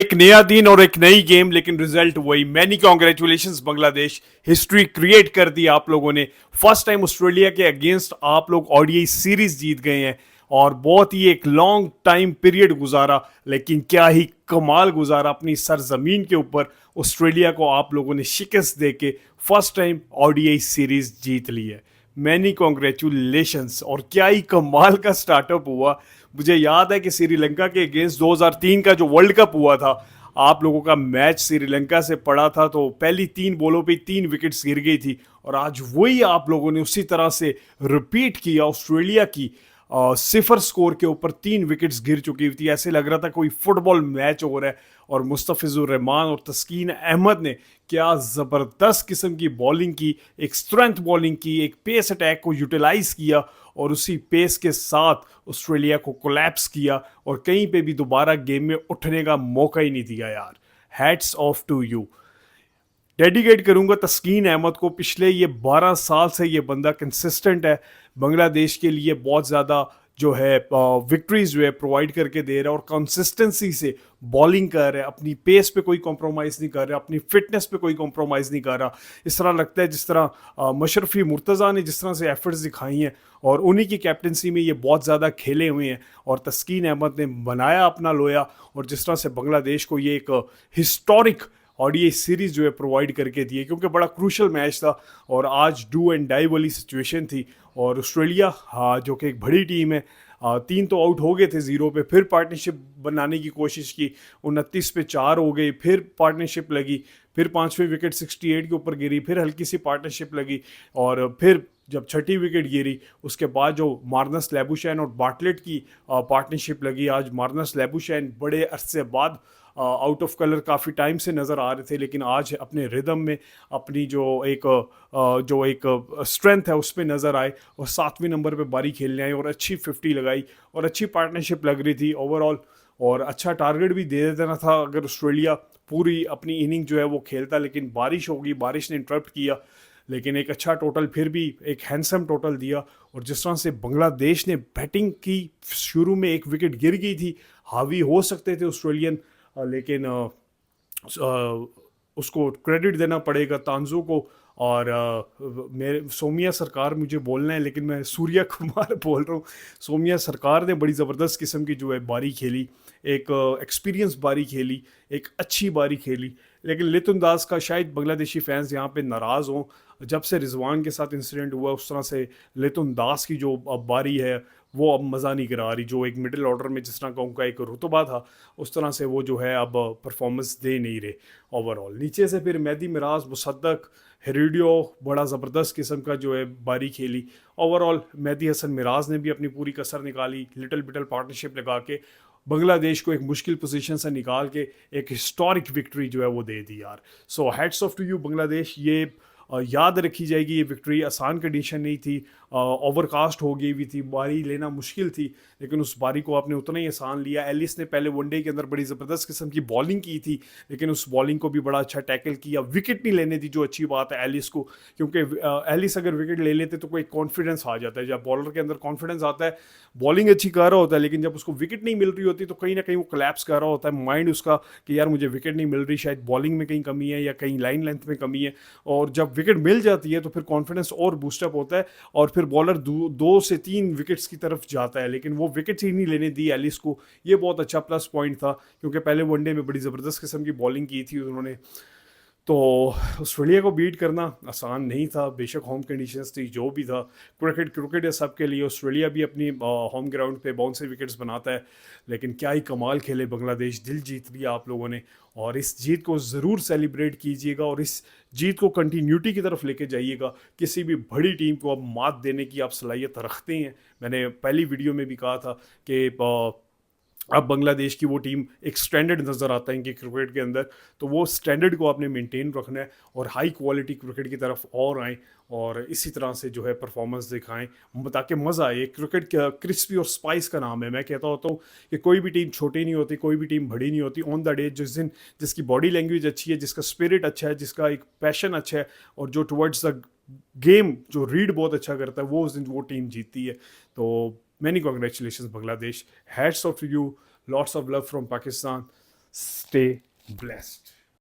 एक नया दिन और एक नई गेम, लेकिन रिजल्ट वही। Many congratulations Bangladesh, history create कर दी आप लोगों ने। फर्स्ट टाइम ऑस्ट्रेलिया के अगेंस्ट आप लोग ओडीआई सीरीज जीत गए हैं और बहुत ही एक लॉन्ग टाइम पीरियड गुजारा, लेकिन क्या ही कमाल गुजारा। अपनी सरजमीन के ऊपर ऑस्ट्रेलिया को आप लोगों ने शिकस्त दे के फर्स्ट टाइम ओडीआई सीरीज जीत ली है। Many congratulations. और क्या ही कमाल का स्टार्टअप हुआ। मुझे याद है कि श्रीलंका के अगेंस्ट 2003 का जो वर्ल्ड कप हुआ था, आप लोगों का मैच श्रीलंका से पड़ा था, तो पहली 3 बॉलों पे 3 विकेट्स गिर गई थी। और आज वही आप लोगों ने उसी तरह से रिपीट किया। ऑस्ट्रेलिया की सिफर स्कोर के ऊपर 3 विकेट्स गिर चुकी थी। ऐसे लग रहा था कोई फुटबॉल मैच हो रहा है। और मुस्तफिजुर रहमान और तस्कीन अहमद ने क्या ज़बरदस्त किस्म की बॉलिंग की, एक स्ट्रेंथ बॉलिंग की, एक पेस अटैक को यूटिलाइज किया और उसी पेस के साथ ऑस्ट्रेलिया को कोलैप्स किया और कहीं पे भी दोबारा गेम में उठने का मौका ही नहीं दिया यार। Hats off to you. Dedicate करूंगा तस्कीन अहमद को। पिछले ये 12 साल से ये बंदा कंसिस्टेंट है, बांग्लादेश के लिए बहुत ज़्यादा जो है विक्ट्रीज जो है प्रोवाइड करके दे रहा है और कंसिस्टेंसी से बॉलिंग कर रहा है। अपनी पेस पे कोई कॉम्प्रोमाइज़ नहीं कर रहा, अपनी फिटनेस पे कोई कॉम्प्रोमाइज़ नहीं कर रहा। इस तरह लगता है जिस तरह मशरफी मुर्तज़ा ने जिस तरह से एफर्ट्स दिखाई हैं और उन्हीं की कैप्टनसी में ये बहुत ज़्यादा खेले हुए हैं और तस्कीन अहमद ने बनाया अपना लोया। और जिस तरह से बांग्लादेश को ये एक हिस्टोरिक ओडीआई सीरीज जो है प्रोवाइड करके दिए, क्योंकि बड़ा क्रूशल मैच था और आज डू एंड डाई वाली सिचुएशन थी। और ऑस्ट्रेलिया, हाँ, जो कि एक बड़ी टीम है, 3 तो आउट हो गए थे 0 पे, फिर पार्टनरशिप बनाने की कोशिश की, 29 पे 4 हो गई, फिर पार्टनरशिप लगी, फिर 5वीं विकेट 68 के ऊपर गिरी, फिर हल्की सी पार्टनरशिप लगी और फिर जब छठी विकेट गिरी उसके बाद जो मार्नस लैबुशैन और बाटलेट की पार्टनरशिप लगी। आज मार्नस लैबुशैन बड़े अरसे बाद आउट ऑफ कलर काफ़ी टाइम से नज़र आ रहे थे, लेकिन आज अपने रिदम में, अपनी जो एक स्ट्रेंथ है उस पर नज़र आए और 7वें नंबर पे बारी खेलने आई और अच्छी 50 लगाई और अच्छी पार्टनरशिप लग रही थी ओवरऑल। और अच्छा टारगेट भी दे देना था अगर ऑस्ट्रेलिया पूरी अपनी इनिंग जो है वो खेलता, लेकिन बारिश होगी, बारिश ने इंटरप्ट किया। लेकिन एक अच्छा टोटल, फिर भी एक हैंडसम टोटल दिया। और जिस तरह से बांग्लादेश ने बैटिंग की, शुरू में एक विकेट गिर गई थी, हावी हो सकते थे ऑस्ट्रेलियन, लेकिन उसको क्रेडिट देना पड़ेगा तांजू को। और मेरे सोमिया सरकार मुझे बोलना है, लेकिन मैं सूर्या कुमार बोल रहा हूँ। सोमिया सरकार ने बड़ी ज़बरदस्त किस्म की जो है बारी खेली, एक एक्सपीरियंस बारी खेली, एक अच्छी बारी खेली। लेकिन लितुन दास का शायद बांग्लादेशी फैंस यहाँ पे नाराज़ हों। जब से रिजवान के साथ इंसिडेंट हुआ उस तरह से लितुन दास की जो अब बारी है वो अब मज़ा नहीं करा रही। जो एक मिडिल ऑर्डर में जिस तरह का उनका एक रुतबा था, उस तरह से वो जो है अब परफॉर्मेंस दे नहीं रहे ओवरऑल। नीचे से फिर मेहदी मिराज, मुसद्दक, हेरिडियो, बड़ा ज़बरदस्त किस्म का जो है बारी खेली ओवरऑल। मेहदी हसन मिराज ने भी अपनी पूरी कसर निकाली, लिटिल बिटल पार्टनरशिप लगा के बांग्लादेश को एक मुश्किल पोजीशन से निकाल के एक हिस्टोरिक विक्ट्री जो है वो दे दी यार। So hats off to you Bangladesh. ये याद रखी जाएगी, ये विक्ट्री आसान कंडीशन नहीं थी, ओवरकास्ट हो गई हुई थी, बारी लेना मुश्किल थी, लेकिन उस बारी को आपने उतना ही आसान लिया। एलिस ने पहले वनडे के अंदर बड़ी ज़बरदस्त किस्म की बॉलिंग की थी, लेकिन उस बॉलिंग को भी बड़ा अच्छा टैकल किया, विकेट नहीं लेने दी, जो अच्छी बात है एलिस को, क्योंकि एलिस अगर विकेट ले लेते तो कोई कॉन्फिडेंस आ जाता है। जब बॉलर के अंदर कॉन्फिडेंस आता है, बॉलिंग अच्छी कर रहा होता है, लेकिन जब उसको विकेट नहीं मिल रही होती तो कहीं ना कहीं वो कोलैप्स कर रहा होता है माइंड उसका कि यार मुझे विकेट नहीं मिल रही, शायद बॉलिंग में कहीं कमी है या कहीं लाइन लेंथ में कमी है। और जब विकेट मिल जाती है तो फिर कॉन्फिडेंस और बूस्टअप होता है और फिर बॉलर 2 से 3 विकेट्स की तरफ जाता है, लेकिन वो विकेट ही नहीं लेने दी एलिस को। ये बहुत अच्छा प्लस पॉइंट था, क्योंकि पहले वनडे में बड़ी ज़बरदस्त किस्म की बॉलिंग की थी उन्होंने। तो ऑस्ट्रेलिया को बीट करना आसान नहीं था, बेशक होम कंडीशंस थी, जो भी था। क्रिकेट है सबके लिए। ऑस्ट्रेलिया भी अपनी होम ग्राउंड पे बाउंसी विकेट्स बनाता है, लेकिन क्या ही कमाल खेले बांग्लादेश, दिल जीत लिया आप लोगों ने। और इस जीत को ज़रूर सेलिब्रेट कीजिएगा और इस जीत को कंटिन्यूटी की तरफ लेके जाइएगा। किसी भी बड़ी टीम को अब मात देने की आप सलाहियत रखते हैं। मैंने पहली वीडियो में भी कहा था कि अब बांग्लादेश की वो टीम एक स्टैंडर्ड नज़र आता है इनके क्रिकेट के अंदर, तो वो स्टैंडर्ड को आपने मेंटेन रखना है और हाई क्वालिटी क्रिकेट की तरफ और आएँ और इसी तरह से जो है परफॉर्मेंस दिखाएं ताकि मज़ा आए। क्रिकेट क्रिस्पी और स्पाइस का नाम है। मैं कहता होता हूँ कि कोई भी टीम छोटी नहीं होती, कोई भी टीम बड़ी नहीं होती। ऑन द डे जिस दिन जिसकी बॉडी लैंग्वेज अच्छी है, जिसका स्पिरिट अच्छा है, जिसका एक पैशन अच्छा है और जो टुवर्ड्स द गेम जो रीड बहुत अच्छा करता है, वो उस दिन वो टीम जीतती है। तो many congratulations Bangladesh, hats off to you, lots of love from Pakistan. Stay blessed.